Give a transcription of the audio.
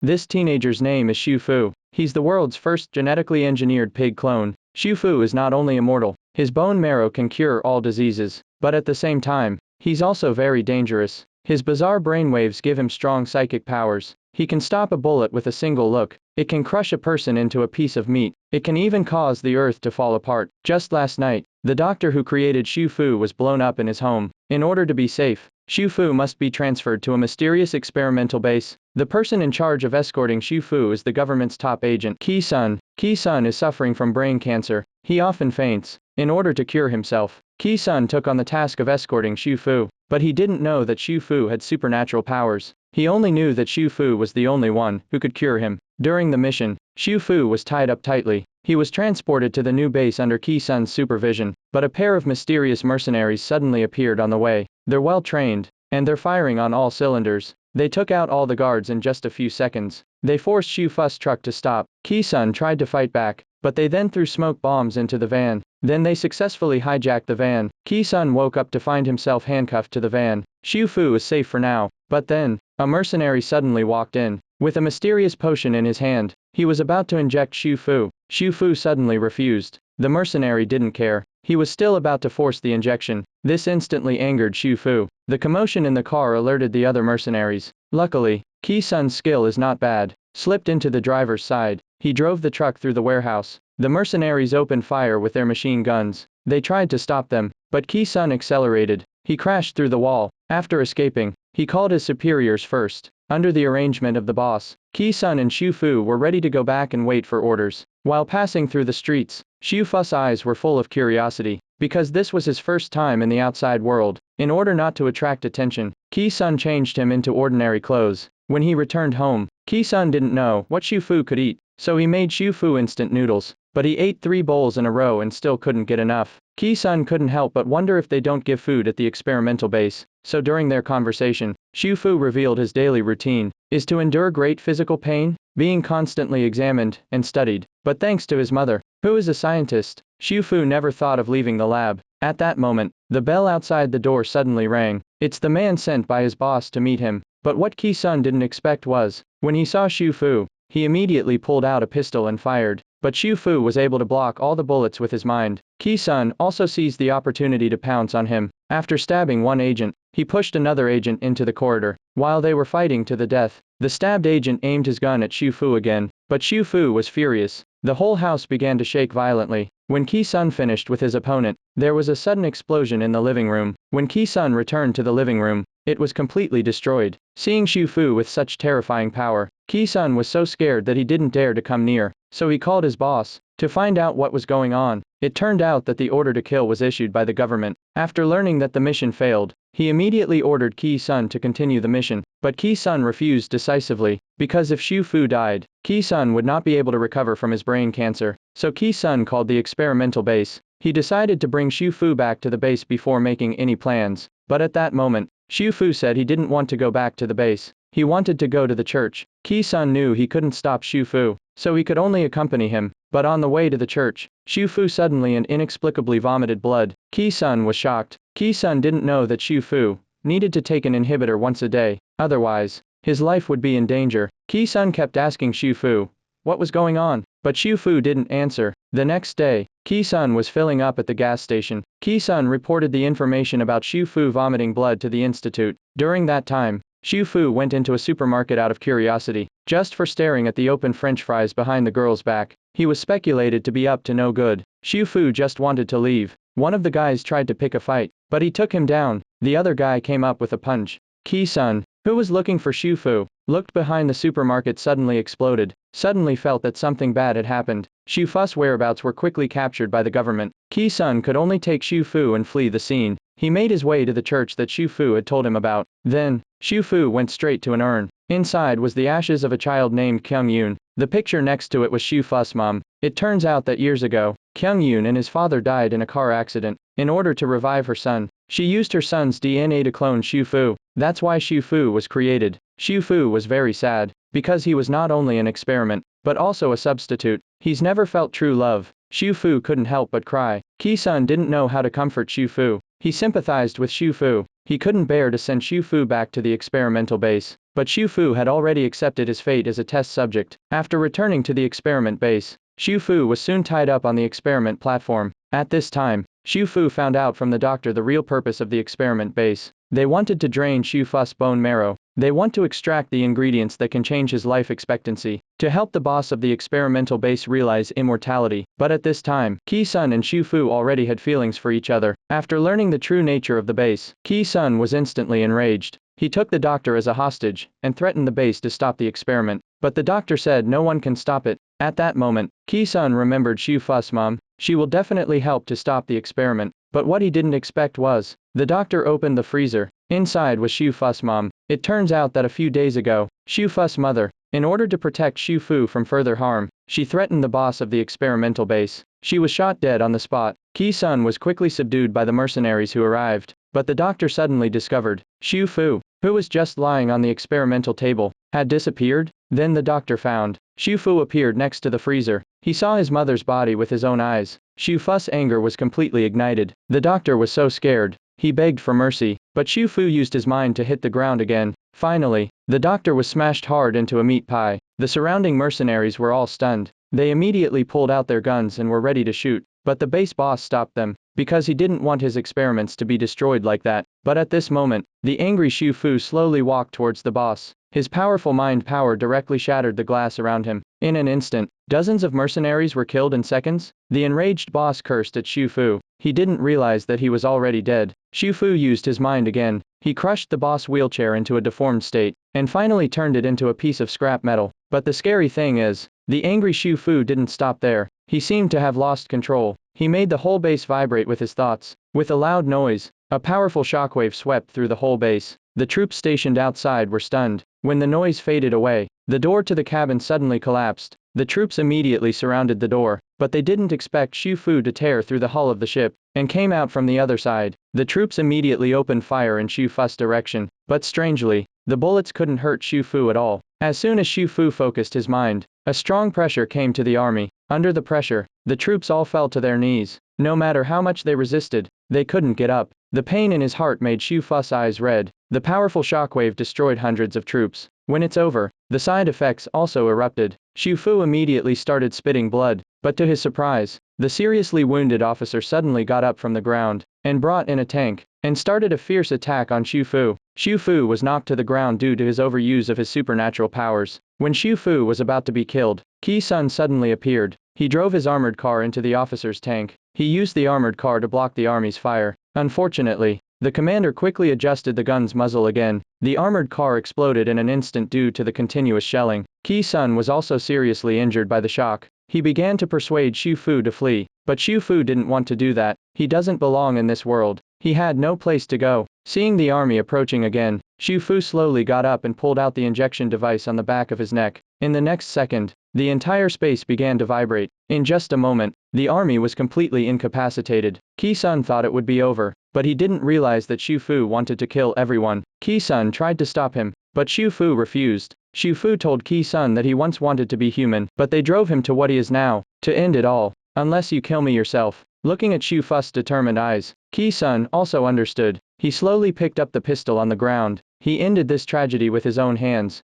This teenager's name is Xu Fu. He's the world's first genetically engineered pig clone. Xu Fu is not only immortal, his bone marrow can cure all diseases, but at the same time, he's also very dangerous. His bizarre brainwaves give him strong psychic powers. He can stop a bullet with a single look. It can crush a person into a piece of meat. It can even cause the earth to fall apart. Just last night, the doctor who created Xu Fu was blown up in his home. In order to be safe, Xu Fu must be transferred to a mysterious experimental base. The person in charge of escorting Xu Fu is the government's top agent, Ki Sun. Ki Sun is suffering from brain cancer. He often faints. In order to cure himself, Ki Sun took on the task of escorting Xu Fu, but he didn't know that Xu Fu had supernatural powers. He only knew that Xu Fu was the only one who could cure him. During the mission, Xu Fu was tied up tightly. He was transported to the new base under Ki Sun's supervision, but a pair of mysterious mercenaries suddenly appeared on the way. They're well trained, and they're firing on all cylinders. They took out all the guards in just a few seconds. They forced Xu Fu's truck to stop. Ki Sun tried to fight back, but they then threw smoke bombs into the van. Then they successfully hijacked the van. Ki Sun woke up to find himself handcuffed to the van. Xu Fu is safe for now, but then, a mercenary suddenly walked in, with a mysterious potion in his hand. He was about to inject Xu Fu. Xu Fu suddenly refused. The mercenary didn't care. He was still about to force the injection. This instantly angered Xu Fu. The commotion in the car alerted the other mercenaries. Luckily, Ki Sun's skill is not bad. Slipped into the driver's side. He drove the truck through the warehouse. The mercenaries opened fire with their machine guns. They tried to stop them, but Ki Sun accelerated. He crashed through the wall. After escaping, he called his superiors first. Under the arrangement of the boss, Ki Sun and Xu Fu were ready to go back and wait for orders. While passing through the streets, Xu Fu's eyes were full of curiosity, because this was his first time in the outside world. In order not to attract attention, Ki Sun changed him into ordinary clothes. When he returned home, Ki Sun didn't know what Xu Fu could eat, so he made Xu Fu instant noodles. But he ate 3 bowls in a row and still couldn't get enough. Ki Sun couldn't help but wonder if they don't give food at the experimental base. So during their conversation, Xu Fu revealed his daily routine is to endure great physical pain, being constantly examined and studied. But thanks to his mother, who is a scientist, Xu Fu never thought of leaving the lab. At that moment, the bell outside the door suddenly rang. It's the man sent by his boss to meet him. But what Ki Sun didn't expect was, when he saw Xu Fu, he immediately pulled out a pistol and fired. But Xu Fu was able to block all the bullets with his mind. Ki Sun also seized the opportunity to pounce on him. After stabbing one agent, he pushed another agent into the corridor. While they were fighting to the death, the stabbed agent aimed his gun at Xu Fu again, but Xu Fu was furious. The whole house began to shake violently. When Ki Sun finished with his opponent, there was a sudden explosion in the living room. When Ki Sun returned to the living room, it was completely destroyed. Seeing Xu Fu with such terrifying power, Ki Sun was so scared that he didn't dare to come near. So he called his boss to find out what was going on. It turned out that the order to kill was issued by the government. After learning that the mission failed, he immediately ordered Ki Sun to continue the mission. But Ki Sun refused decisively, because if Xu Fu died, Ki Sun would not be able to recover from his brain cancer. So Ki Sun called the experimental base. He decided to bring Xu Fu back to the base before making any plans. But at that moment, Xu Fu said he didn't want to go back to the base. He wanted to go to the church. Ki Sun knew he couldn't stop Xu Fu, so he could only accompany him. But on the way to the church, Xu Fu suddenly and inexplicably vomited blood. Ki Sun was shocked. Ki Sun didn't know that Xu Fu needed to take an inhibitor once a day, otherwise, his life would be in danger. Ki Sun kept asking Xu Fu what was going on, but Xu Fu didn't answer. The next day, Ki Sun was filling up at the gas station. Ki Sun reported the information about Xu Fu vomiting blood to the institute. During that time, Xu Fu went into a supermarket out of curiosity, just for staring at the open French fries behind the girl's back. He was speculated to be up to no good. Xu Fu just wanted to leave. One of the guys tried to pick a fight, but he took him down. The other guy came up with a punch. Ki Sun, who was looking for Xu Fu, looked behind the supermarket suddenly exploded, suddenly felt that something bad had happened. Xu Fu's whereabouts were quickly captured by the government. Ki Sun could only take Xu Fu and flee the scene. He made his way to the church that Xu Fu had told him about. Then, Xu Fu went straight to an urn. Inside was the ashes of a child named Kyung Yoon. The picture next to it was Xu Fu's mom. It turns out that years ago, Kyung Yoon and his father died in a car accident. In order to revive her son, she used her son's DNA to clone Xu Fu. That's why Xu Fu was created. Xu Fu was very sad, because he was not only an experiment, but also a substitute. He's never felt true love. Xu Fu couldn't help but cry. Ki Sun didn't know how to comfort Xu Fu. He sympathized with Xu Fu. He couldn't bear to send Xiu Fu back to the experimental base, but Xiu Fu had already accepted his fate as a test subject. After returning to the experiment base, Xiu Fu was soon tied up on the experiment platform. At this time, Xiu Fu found out from the doctor the real purpose of the experiment base. They wanted to drain Xiu Fu's bone marrow. They want to extract the ingredients that can change his life expectancy, to help the boss of the experimental base realize immortality. But at this time, Qi Sun and Xiu Fu already had feelings for each other. After learning the true nature of the base, Qi Sun was instantly enraged. He took the doctor as a hostage, and threatened the base to stop the experiment. But the doctor said no one can stop it. At that moment, Qi Sun remembered Xiu Fu's mom. She will definitely help to stop the experiment. But what he didn't expect was, the doctor opened the freezer. Inside was Xiu Fu's mom. It turns out that a few days ago, Xiu Fu's mother, in order to protect Xiu Fu from further harm, she threatened the boss of the experimental base. She was shot dead on the spot. Qi Sun was quickly subdued by the mercenaries who arrived, but the doctor suddenly discovered, Xiu Fu, who was just lying on the experimental table, had disappeared. Then the doctor found, Xiu Fu appeared next to the freezer. He saw his mother's body with his own eyes. Xiu Fu's anger was completely ignited. The doctor was so scared. He begged for mercy, but Xiu Fu used his mind to hit the ground again. Finally, the doctor was smashed hard into a meat pie. The surrounding mercenaries were all stunned. They immediately pulled out their guns and were ready to shoot, but the base boss stopped them, because he didn't want his experiments to be destroyed like that. But at this moment, the angry Xiu Fu slowly walked towards the boss. His powerful mind power directly shattered the glass around him. In an instant, dozens of mercenaries were killed in seconds. The enraged boss cursed at Xiu Fu. He didn't realize that he was already dead. Xiu Fu used his mind again. He crushed the boss wheelchair into a deformed state, and finally turned it into a piece of scrap metal. But the scary thing is, the angry Xiu Fu didn't stop there. He seemed to have lost control. He made the whole base vibrate with his thoughts. With a loud noise, a powerful shockwave swept through the whole base. The troops stationed outside were stunned. When the noise faded away, the door to the cabin suddenly collapsed. The troops immediately surrounded the door, but they didn't expect Xiu Fu to tear through the hull of the ship, and came out from the other side. The troops immediately opened fire in Xiu Fu's direction, but strangely, the bullets couldn't hurt Xiu Fu at all. As soon as Xiu Fu focused his mind, a strong pressure came to the army. Under the pressure, the troops all fell to their knees. No matter how much they resisted, they couldn't get up. The pain in his heart made Xiu Fu's eyes red. The powerful shockwave destroyed hundreds of troops. When it's over, the side effects also erupted. Xiu Fu immediately started spitting blood, but to his surprise, the seriously wounded officer suddenly got up from the ground, and brought in a tank, and started a fierce attack on Xiu Fu. Xiu Fu was knocked to the ground due to his overuse of his supernatural powers. When Xiu Fu was about to be killed, Qi Sun suddenly appeared. He drove his armored car into the officer's tank. He used the armored car to block the army's fire. Unfortunately, the commander quickly adjusted the gun's muzzle again. The armored car exploded in an instant due to the continuous shelling. Qi Sun was also seriously injured by the shock. He began to persuade Xiu Fu to flee, but Xiu Fu didn't want to do that. He doesn't belong in this world. He had no place to go. Seeing the army approaching again, Xiu Fu slowly got up and pulled out the injection device on the back of his neck. In the next second, the entire space began to vibrate. In just a moment, the army was completely incapacitated. Qi Sun thought it would be over, but he didn't realize that Xiu Fu wanted to kill everyone. Qi Sun tried to stop him, but Xiu Fu refused. Xiu Fu told Qi Sun that he once wanted to be human, but they drove him to what he is now, to end it all. Unless you kill me yourself. Looking at Xiu Fu's determined eyes, Qi Sun also understood. He slowly picked up the pistol on the ground. He ended this tragedy with his own hands.